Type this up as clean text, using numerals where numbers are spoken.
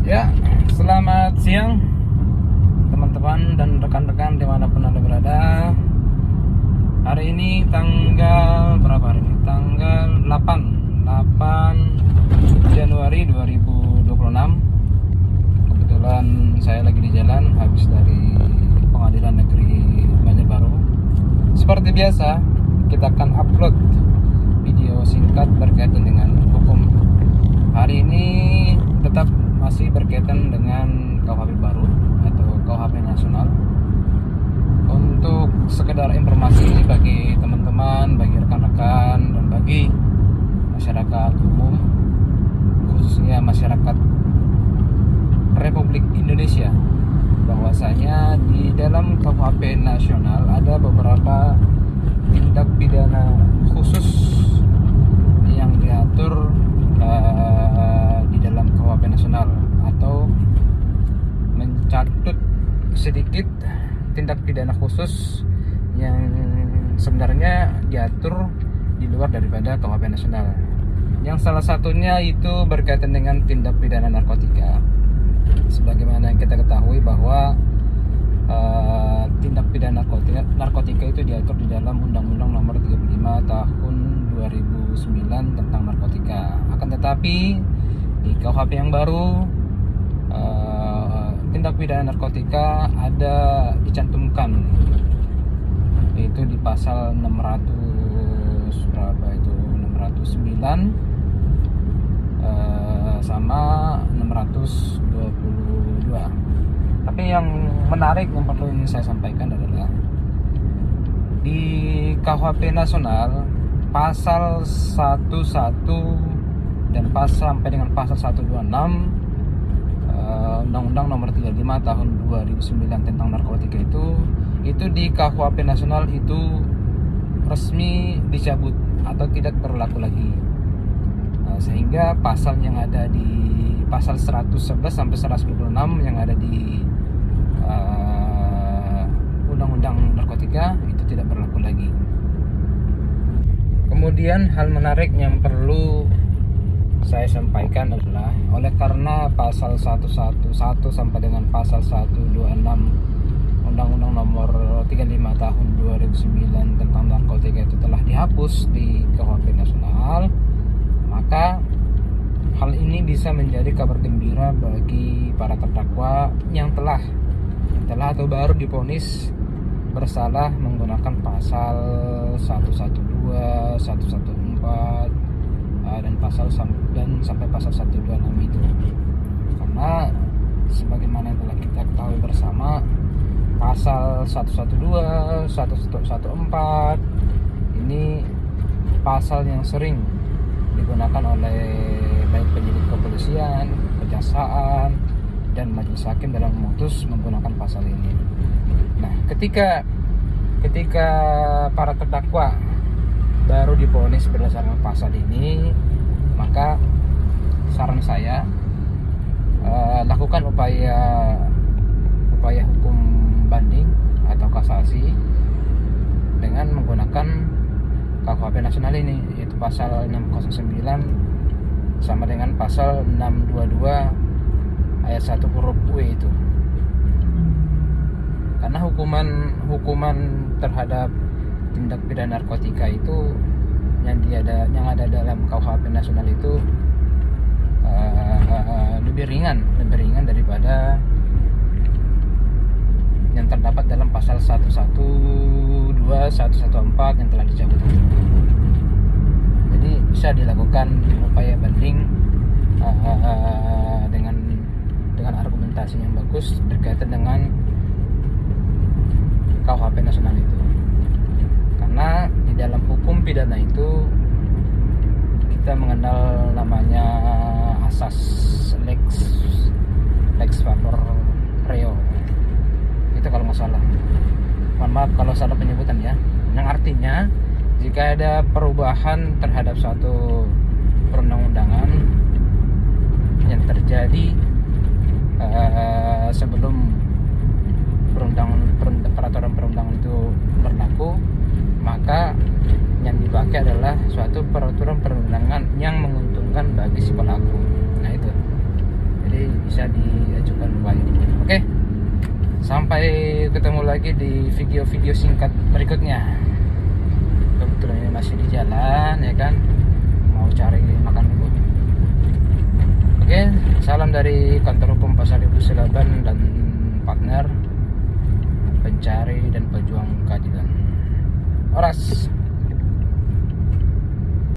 Ya, selamat siang teman-teman dan rekan-rekan dimanapun Anda berada. Hari ini tanggal berapa hari ini? Tanggal 8 Januari 2026. Kebetulan saya lagi di jalan habis dari Pengadilan Negeri Banjarbaru. Seperti biasa, kita akan upload video singkat berkaitan dengan hukum. Hari ini tetap masih berkaitan dengan KUHP baru atau KUHP nasional. Untuk sekedar informasi bagi teman-teman, bagi rekan-rekan, dan bagi masyarakat umum, khususnya masyarakat Republik Indonesia, bahwasanya di dalam KUHP nasional ada beberapa tindak pidana khusus yang diatur di dalam KUHP nasional, atau mencatut sedikit tindak pidana khusus yang sebenarnya diatur di luar daripada KUHP nasional. Yang salah satunya itu berkaitan dengan tindak pidana narkotika. Sebagaimana yang kita ketahui bahwa tindak pidana narkotika itu diatur di dalam Undang-Undang Nomor 35 Tahun 2009 tentang narkotika. Akan tetapi di KUHP yang baru, tindak pidana narkotika ada dicantumkan, yaitu di pasal 609 sama 622. Tapi yang menarik yang perlu ini saya sampaikan adalah di KUHP nasional pasal 11 dan sampai dengan pasal 126 Undang-Undang Nomor 35 Tahun 2009 tentang narkotika itu di KUHP nasional itu resmi dicabut atau tidak berlaku lagi. Sehingga pasal yang ada di pasal 111 sampai 196 yang ada di Undang-Undang Narkotika itu tidak berlaku lagi. Kemudian hal menarik yang perlu saya sampaikan adalah oleh karena pasal 111 sampai dengan pasal 126 Undang-Undang Nomor 35 Tahun 2009 tentang narkotika itu telah dihapus di KUHP nasional, maka hal ini bisa menjadi kabar gembira bagi para terdakwa yang telah atau baru divonis bersalah menggunakan pasal 112, 114 dan sampai pasal 126 itu. Karena sebagaimana yang telah kita ketahui bersama, pasal 112, 114 ini pasal yang sering digunakan oleh baik penyidik kepolisian, kejaksaan, dan majelis hakim dalam memutus menggunakan pasal ini. Nah, ketika para terdakwa baru divonis berdasarkan pasal ini, maka saran saya lakukan upaya hukum banding atau kasasi dengan menggunakan KUHP nasional ini, yaitu pasal 609 sama dengan pasal 622 ayat 1 huruf W itu. Karena hukuman terhadap tindak pidana narkotika itu yang ada dalam KUHP nasional itu lebih ringan daripada yang terdapat dalam pasal 112, 114 yang telah dicabut. Jadi bisa dilakukan upaya banding dengan argumentasi yang bagus berkaitan dengan KUHP nasional itu. Karena di dalam hukum pidana itu kita mengenal namanya asas lex favor reo. Itu kalau nggak salah. Mohon maaf kalau salah penyebutan ya. Yang artinya jika ada perubahan terhadap suatu perundang-undangan yang terjadi sebelum peraturan perundangan itu berlaku, maka yang dipakai adalah suatu peraturan perundangan yang menguntungkan bagi si pelaku. Nah itu. Jadi jadi bisa diajukan payung. Oke, sampai ketemu lagi di video-video singkat berikutnya. Kebetulan ini masih di jalan ya kan, mau cari makan dulu. Oke, salam dari kantor hukum Pasar Ibu Selaban dan partner pencari dan pejuang keadilan. Oras.